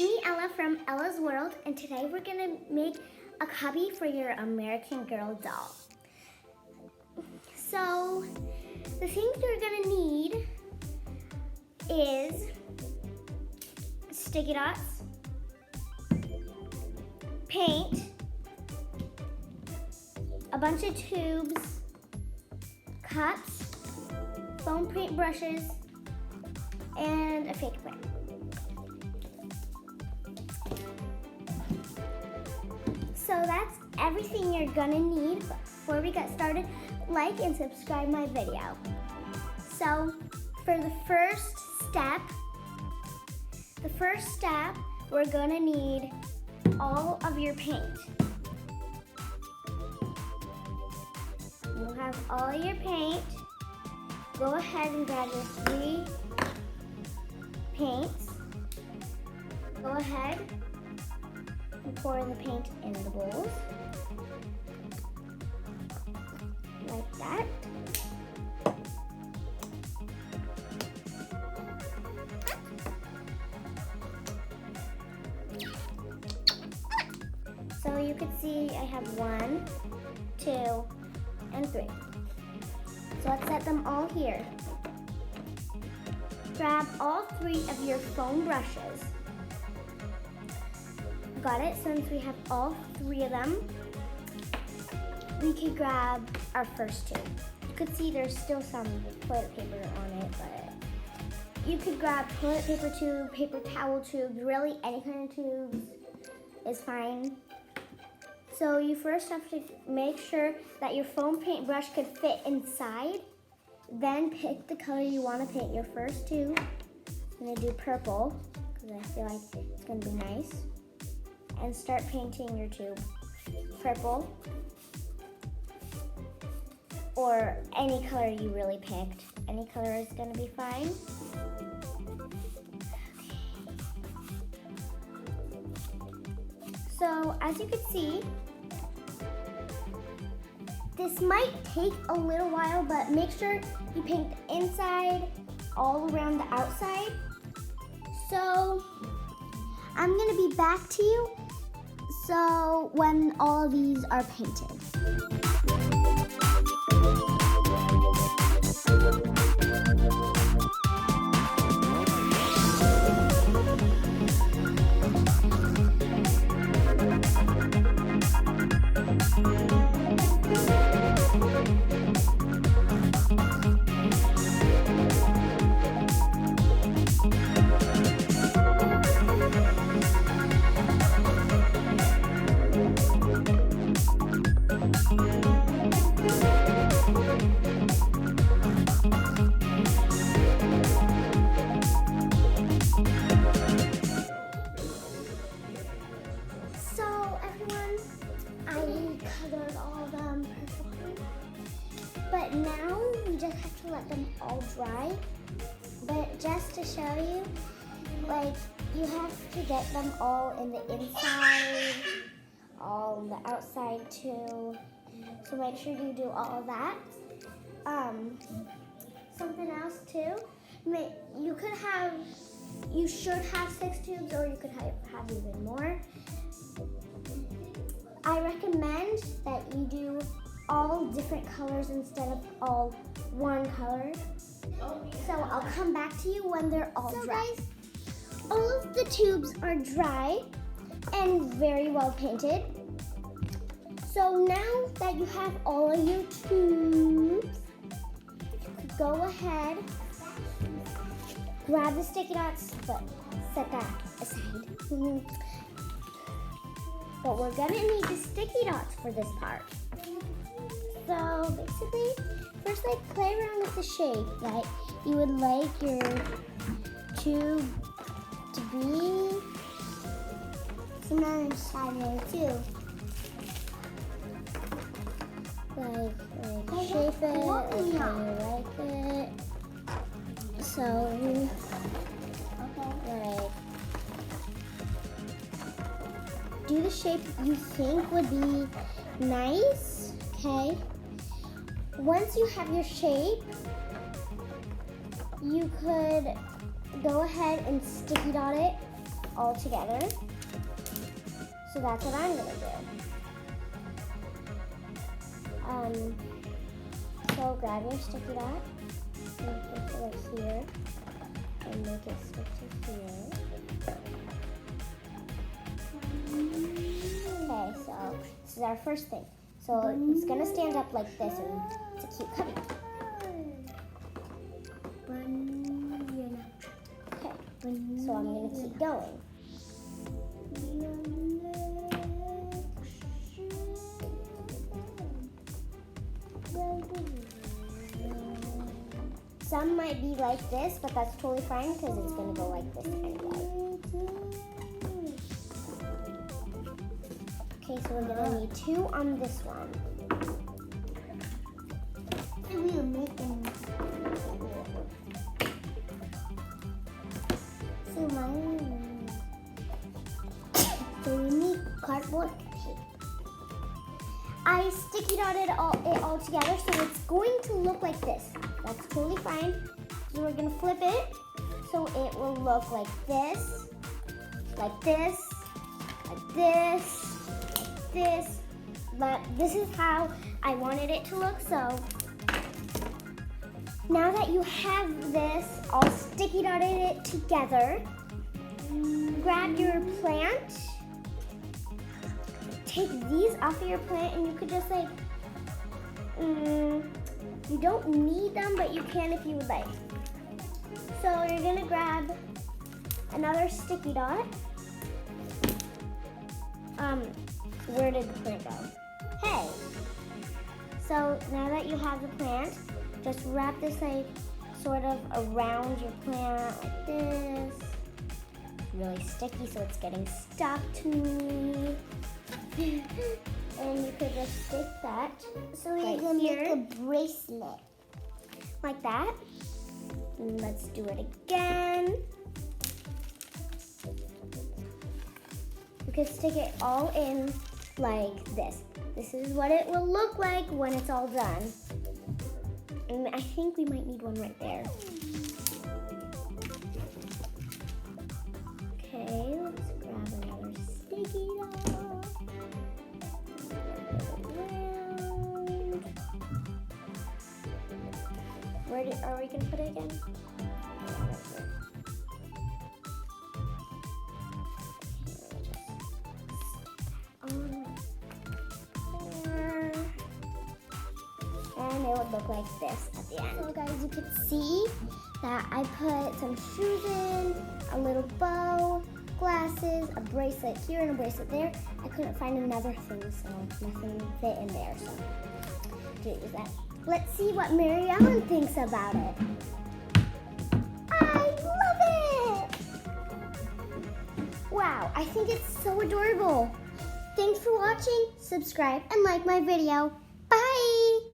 me, Ella from Ella's World, and today we're gonna make a cubby for your American Girl doll. So, the things you're gonna need is sticky dots, paint, a bunch of tubes, cups, foam paint brushes, and a fake pen. So that's everything you're gonna need. But before we get started, like and subscribe my video. So for the first step, we're gonna need all of your paint. You'll have all your paint. Go ahead and grab your 3 paints. Go ahead and pour the paint in the bowls, like that. So you can see I have 1, 2, and 3. So let's set them all here. Grab all 3 of your foam brushes. Got it? Since we have all 3 of them, we can grab our first tube. You could see there's still some toilet paper on it, but you could grab toilet paper tube, paper towel tube, really any kind of tubes is fine. So you first have to make sure that your foam paint brush could fit inside. Then pick the color you want to paint your first tube. I'm going to do purple because I feel like it's going to be nice. And start painting your tube purple or any color you really picked. Any color is going to be fine. So as you can see, this might take a little while, but make sure you paint the inside all around the outside. So I'm gonna be back to you so when all of these are painted. But now we just have to let them all dry. But just to show you, like you have to get them all in the inside, all on the outside too. So make sure you do all of that. Something else too, you should have 6 tubes or you could have even more. I recommend that you do all different colors instead of all one color. So I'll come back to you when they're all dry. Guys, all of the tubes are dry and very well painted. So now that you have all of your tubes, go ahead, grab the sticky dots, but set that aside. But we're gonna need the sticky dots for this part. So basically, first play around with the shape that you would like your tube to be. Some other side there too. Like shape it like how you like it. So like do the shape you think would be nice, okay? Once you have your shape, you could go ahead and sticky dot it all together. So that's what I'm gonna do. So grab your sticky dot and put it right here and make it stick to here. Okay, so this is our first thing. So it's gonna stand up like this, and it's a cute cubby. Okay, so I'm gonna keep going. Some might be like this, but that's totally fine because it's gonna go like this anyway. Okay, so we're gonna need 2 on this one. So we need cardboard tape. I sticky dotted it all together, so it's going to look like this. That's totally fine. So we're gonna flip it, so it will look like this, like this, like this, like this. But this is how I wanted it to look. So now that you have this all sticky dotted it together, grab your plant. Take these off of your plant, and you could just like, you don't need them, but you can if you would like. So you're gonna grab another sticky dot. Where did the plant go? Hey! So now that you have the plant, just wrap this like sort of around your plant like this. It's really sticky, so it's getting stuck to me. And you could just stick that. So we're gonna make a bracelet. Like that. And let's do it again. You can stick it all in like this. This is what it will look like when it's all done. And I think we might need one right there. Okay, let's grab another sticky dot. Are we gonna put it again? And it would look like this at the end. So guys, you could see that I put some shoes in, a little bow, glasses, a bracelet here and a bracelet there. I couldn't find another thing, so nothing fit in there, so I didn't use that. Let's see what Mary Ellen thinks about it. I love it! Wow, I think it's so adorable. Thanks for watching, subscribe, and like my video. Bye!